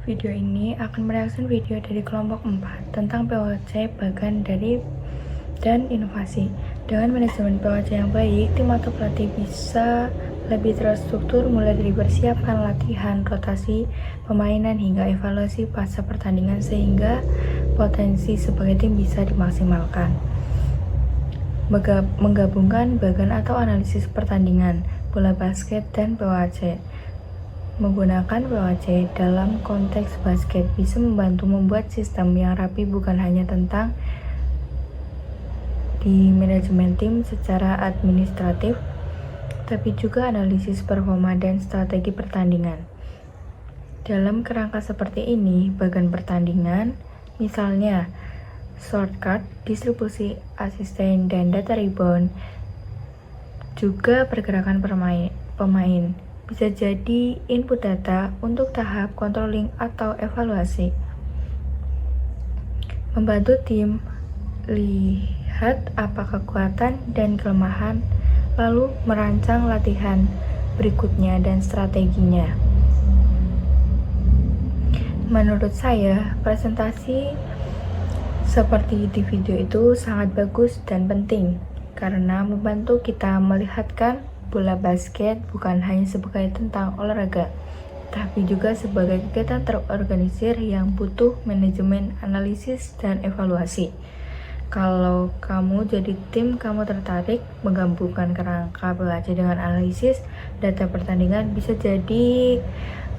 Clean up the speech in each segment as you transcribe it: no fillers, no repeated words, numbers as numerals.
Video ini akan mereaksi video dari kelompok 4 tentang POC bagian dari dan inovasi. Dengan manajemen POC yang baik, tim atau pelatih bisa lebih terstruktur mulai dari persiapan latihan, rotasi, pemainan hingga evaluasi pasca pertandingan sehingga potensi sebagai tim bisa dimaksimalkan. Menggabungkan bagian atau analisis pertandingan, bola basket, dan POC. Menggunakan POC dalam konteks basket bisa membantu membuat sistem yang rapi bukan hanya tentang di manajemen tim secara administratif, tapi juga analisis performa dan strategi pertandingan. Dalam kerangka seperti ini, bagian pertandingan, misalnya shortcut, distribusi asisten, dan data rebound, juga pergerakan pemain bisa jadi input data untuk tahap controlling atau evaluasi. Membantu tim lihat apa kekuatan dan kelemahan, lalu merancang latihan berikutnya dan strateginya. Menurut saya, presentasi seperti di video itu sangat bagus dan penting karena membantu kita melihatkan bola basket bukan hanya sebagai tentang olahraga, tapi juga sebagai kegiatan terorganisir yang butuh manajemen, analisis, dan evaluasi. Kalau kamu jadi tim, kamu tertarik menggabungkan kerangka POC dengan analisis data pertandingan, bisa jadi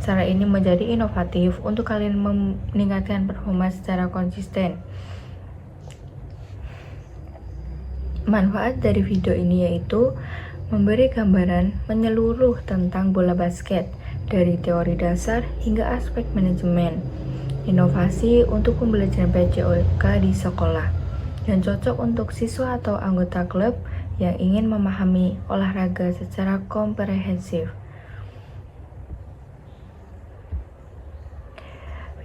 cara ini menjadi inovatif untuk kalian meningkatkan performa secara konsisten. Manfaat dari video ini yaitu memberi gambaran menyeluruh tentang bola basket, dari teori dasar hingga aspek manajemen, inovasi untuk pembelajaran PJOK di sekolah, dan cocok untuk siswa atau anggota klub yang ingin memahami olahraga secara komprehensif.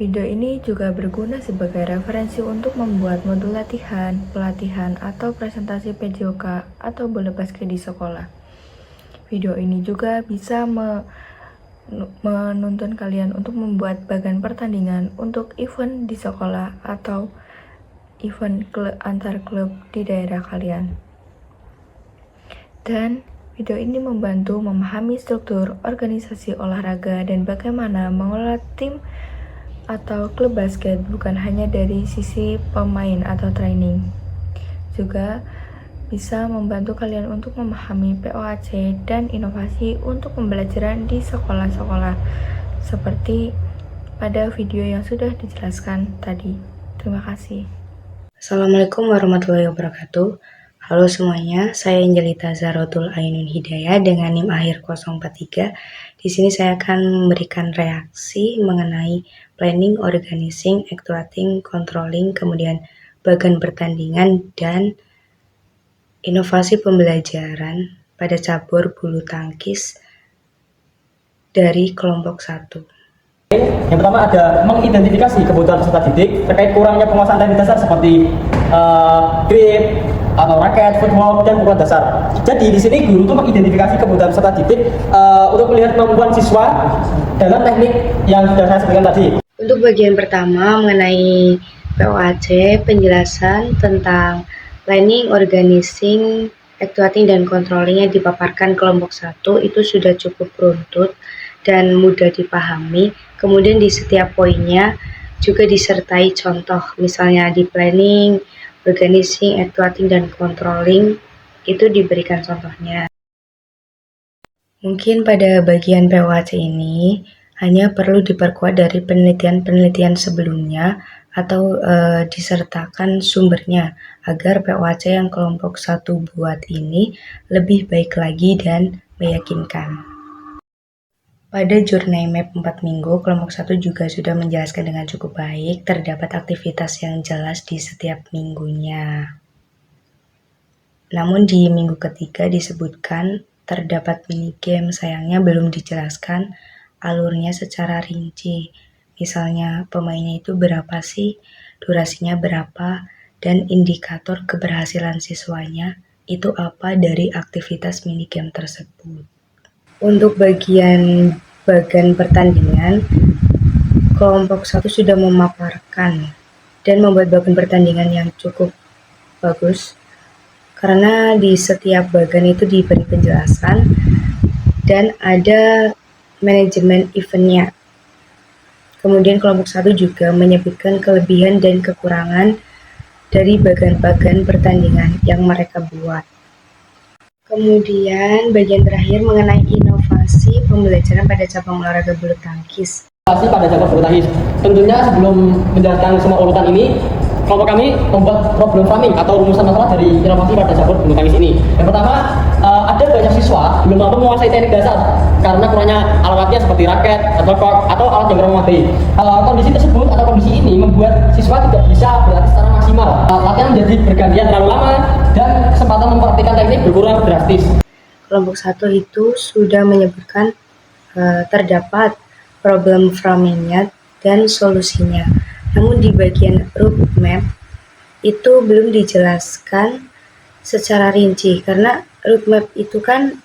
Video ini juga berguna sebagai referensi untuk membuat modul latihan, pelatihan, atau presentasi PJOK atau bola basket di sekolah. Video ini juga bisa menuntun kalian untuk membuat bagian pertandingan untuk event di sekolah atau event antar klub di daerah kalian. Dan video ini membantu memahami struktur organisasi olahraga dan bagaimana mengelola tim atau klub basket bukan hanya dari sisi pemain atau training, juga bisa membantu kalian untuk memahami POC dan inovasi untuk pembelajaran di sekolah-sekolah seperti pada video yang sudah dijelaskan tadi. Terima kasih. Assalamualaikum warahmatullahi wabarakatuh. Halo semuanya, saya Angelita Zarotul Ainun Hidayah dengan NIM akhir 043. Di sini saya akan memberikan reaksi mengenai planning, organizing, actuating, controlling, kemudian bagian pertandingan, dan inovasi pembelajaran pada cabur bulu tangkis dari kelompok 1. Yang pertama ada mengidentifikasi kebutuhan peserta didik terkait kurangnya penguasaan teknik dasar seperti grip atau raket, footwork, dan pukulan dasar. Jadi di sini guru itu mengidentifikasi kebutuhan peserta didik untuk melihat kemampuan siswa dalam teknik yang sudah saya sebutkan tadi. Untuk bagian pertama mengenai POC, penjelasan tentang planning, organizing, actuating, dan controllingnya dipaparkan kelompok 1 itu sudah cukup runtut dan mudah dipahami. Kemudian di setiap poinnya juga disertai contoh, misalnya di planning, organizing, actuating, dan controlling itu diberikan contohnya. Mungkin pada bagian POC ini hanya perlu diperkuat dari penelitian-penelitian sebelumnya atau disertakan sumbernya agar POC yang kelompok 1 buat ini lebih baik lagi dan meyakinkan. Pada Journey Map 4 minggu, kelompok 1 juga sudah menjelaskan dengan cukup baik, terdapat aktivitas yang jelas di setiap minggunya. Namun di minggu ketiga disebutkan terdapat minigame, sayangnya belum dijelaskan alurnya secara rinci. Misalnya pemainnya itu berapa sih, durasinya berapa, dan indikator keberhasilan siswanya itu apa dari aktivitas minigame tersebut. Untuk bagian pertandingan, kelompok 1 sudah memaparkan dan membuat bagan pertandingan yang cukup bagus, karena di setiap bagan itu diberi penjelasan dan ada manajemen eventnya. Kemudian kelompok 1 juga menyebutkan kelebihan dan kekurangan dari bagan-bagan pertandingan yang mereka buat. Kemudian bagian terakhir mengenai inovasi pembelajaran pada cabang olahraga bulu tangkis. Pada cabang bulu tangkis. Tentunya sebelum menjelaskan semua urutan ini, kelompok kami membuat problem framing atau rumusan masalah dari inovasi pada cabang bulu tangkis ini. Yang pertama, ada banyak siswa belum mampu menguasai teknik dasar karena kurangnya alatnya seperti raket atau kok atau alat yang kurang memadai. Kondisi tersebut atau kondisi ini membuat siswa tidak bisa berlatih secara maksimal. Latihan menjadi bergantian terlalu lama dan kesempatan mempraktikkan teknik berkurang drastis. Kelompok 1 itu sudah menyebutkan terdapat problem framingnya dan solusinya. Namun di bagian roadmap itu belum dijelaskan secara rinci, karena roadmap itu kan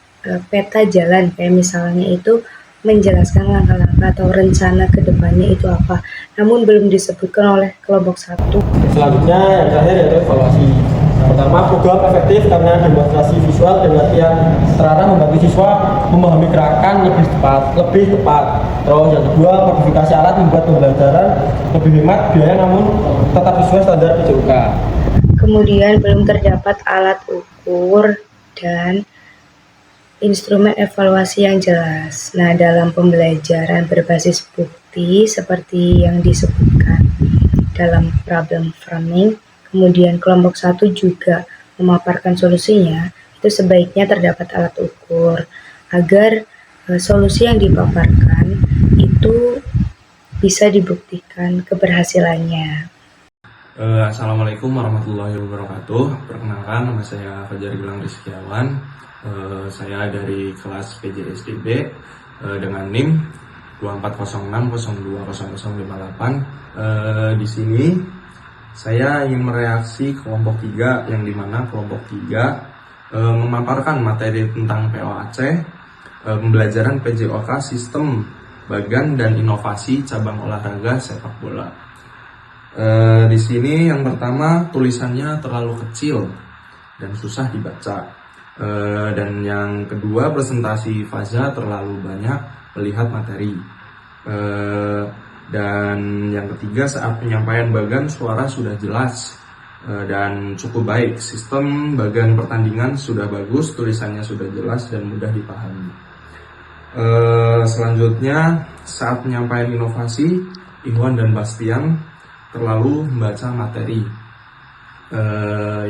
peta jalan, kayak misalnya itu menjelaskan langkah-langkah atau rencana ke depannya itu apa, namun belum disebutkan oleh kelompok 1. Selanjutnya yang terakhir yaitu evaluasi. Yang pertama, program efektif karena demonstrasi visual dan latihan terarah membantu siswa memahami gerakan lebih tepat. Terus yang kedua, modifikasi alat membuat pembelajaran lebih hemat biaya namun tetap sesuai standar PJOK. Kemudian belum terdapat alat ukur dan instrumen evaluasi yang jelas. Nah, dalam pembelajaran berbasis bukti seperti yang disebutkan dalam problem framing, kemudian kelompok 1 juga memaparkan solusinya, itu sebaiknya terdapat alat ukur agar solusi yang dipaparkan itu bisa dibuktikan keberhasilannya. Assalamualaikum warahmatullahi wabarakatuh. Perkenalkan, nama saya Fajar Gilang Rizkiawan. Saya dari kelas PJSDB dengan NIM 2406020058. Di sini saya ingin mereaksi kelompok 3, yang dimana kelompok 3 memaparkan materi tentang POAC, pembelajaran PJOK sistem bagan dan inovasi cabang olahraga sepak bola. Di sini yang pertama tulisannya terlalu kecil dan susah dibaca, dan yang kedua presentasi Faza terlalu banyak melihat materi, dan yang ketiga saat penyampaian bagan suara sudah jelas dan cukup baik, sistem bagan pertandingan sudah bagus, tulisannya sudah jelas dan mudah dipahami. Selanjutnya saat penyampaian inovasi, Ikhwan dan Bastian terlalu membaca materi.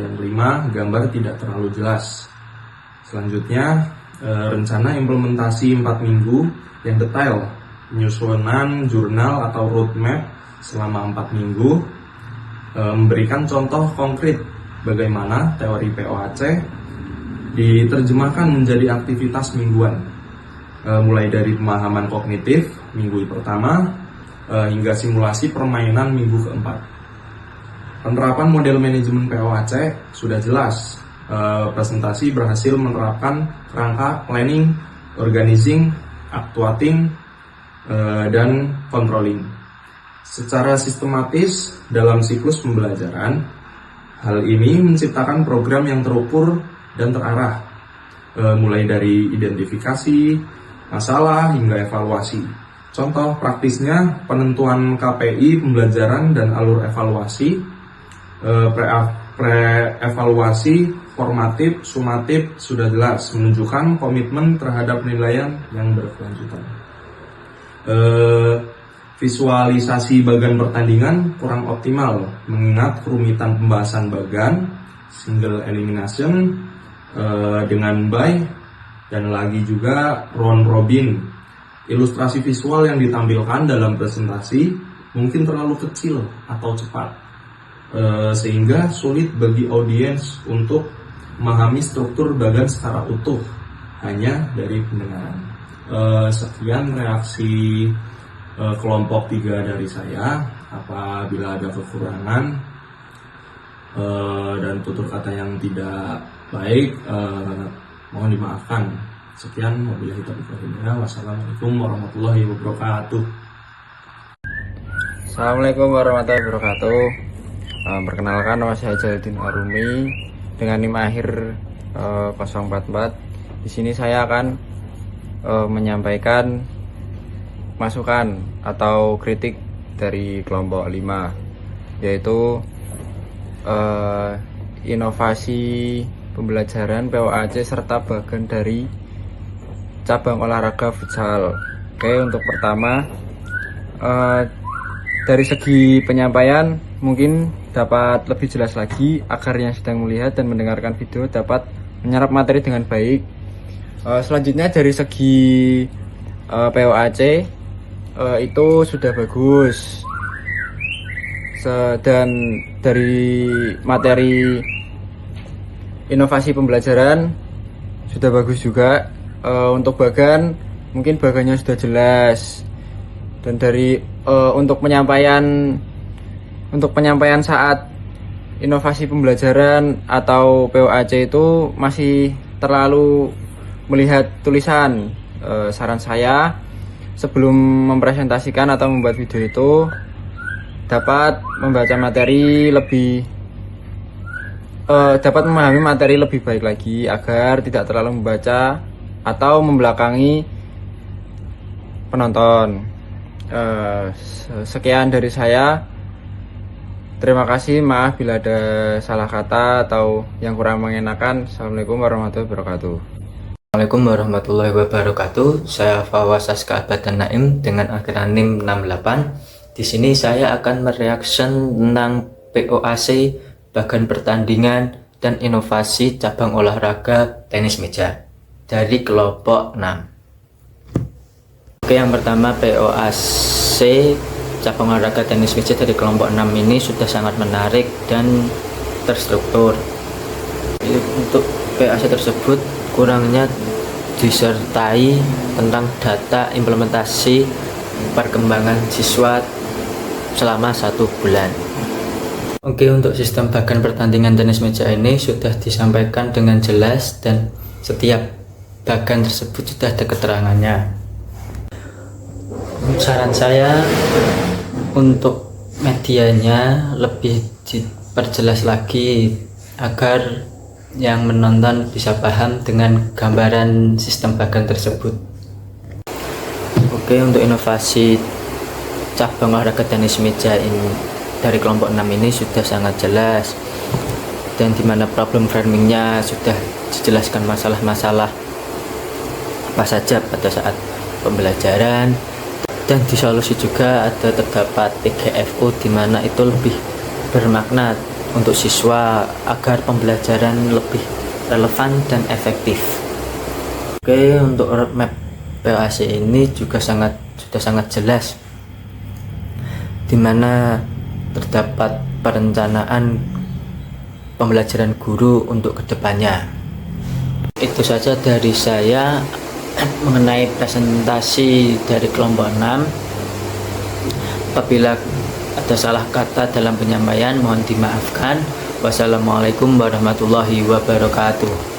Yang kelima, gambar tidak terlalu jelas. Selanjutnya, rencana implementasi 4 minggu yang detail, penyusunan jurnal atau roadmap selama 4 minggu, memberikan contoh konkret bagaimana teori POAC diterjemahkan menjadi aktivitas mingguan, mulai dari pemahaman kognitif minggu pertama hingga simulasi permainan minggu keempat. Penerapan model manajemen POAC sudah jelas. Presentasi berhasil menerapkan kerangka planning, organizing, actuating, dan controlling secara sistematis dalam siklus pembelajaran. Hal ini menciptakan program yang terukur dan terarah, mulai dari identifikasi masalah hingga evaluasi. Contoh praktisnya, penentuan KPI pembelajaran dan alur evaluasi, pre-evaluasi, formatif, sumatif sudah jelas, menunjukkan komitmen terhadap penilaian yang berkelanjutan. Visualisasi bagan pertandingan kurang optimal, mengingat kerumitan pembahasan bagan, single elimination, dengan bye, dan lagi juga round robin. Ilustrasi visual yang ditampilkan dalam presentasi mungkin terlalu kecil atau cepat, sehingga sulit bagi audiens untuk memahami struktur bagan secara utuh hanya dari pendengaran. Sekian reaksi kelompok 3 dari saya. Apabila ada kekurangan dan tutur kata yang tidak baik, mohon dimaafkan. Sekian, wabillahi taufiq wal hidayah. Wassalamualaikum warahmatullahi wabarakatuh. Assalamualaikum warahmatullahi wabarakatuh. Perkenalkan, nama saya Jaludin Arumi dengan NIM akhir 044. Di sini saya akan menyampaikan masukan atau kritik dari kelompok 5, yaitu inovasi pembelajaran POAC serta bagian dari cabang olahraga futsal. Oke, untuk pertama, dari segi penyampaian mungkin dapat lebih jelas lagi agar yang sedang melihat dan mendengarkan video dapat menyerap materi dengan baik. Selanjutnya dari segi POAC itu sudah bagus, dan dari materi inovasi pembelajaran sudah bagus juga. Untuk bagan mungkin bagannya sudah jelas, dan dari untuk penyampaian saat inovasi pembelajaran atau POAC itu masih terlalu melihat tulisan. Saran saya sebelum mempresentasikan atau membuat video itu dapat membaca materi lebih dapat memahami materi lebih baik lagi agar tidak terlalu membaca atau membelakangi penonton. Sekian dari saya. Terima kasih, maaf bila ada salah kata atau yang kurang mengenakan. Assalamualaikum warahmatullahi wabarakatuh. Assalamualaikum warahmatullahi wabarakatuh. Saya Fawaz Aska Abadan Naim dengan akhiran NIM 68. Di sini saya akan mereaction tentang POAC, bagan pertandingan dan inovasi cabang olahraga tenis meja dari kelompok 6. Oke, yang pertama POAC cabang olahraga tenis meja dari kelompok 6 ini sudah sangat menarik dan terstruktur. Untuk POAC tersebut kurangnya disertai tentang data implementasi perkembangan siswa selama 1 bulan. Oke, untuk sistem bagan pertandingan tenis meja ini sudah disampaikan dengan jelas dan setiap bagan tersebut sudah ada keterangannya. Saran saya untuk medianya lebih diperjelas lagi agar yang menonton bisa paham dengan gambaran sistem bagan tersebut. Oke, untuk inovasi cabang olahraga tenis meja ini dari kelompok 6 ini sudah sangat jelas, dan dimana problem framingnya sudah dijelaskan masalah-masalah apa saja pada saat pembelajaran, dan di solusi juga terdapat 3 FO dimana itu lebih bermakna untuk siswa agar pembelajaran lebih relevan dan efektif. Oke, untuk roadmap POAC ini juga sudah sangat jelas, dimana terdapat perencanaan pembelajaran guru untuk kedepannya. Itu saja dari saya mengenai presentasi dari kelompok 6. Apabila ada salah kata dalam penyampaian mohon dimaafkan. Wassalamualaikum warahmatullahi wabarakatuh.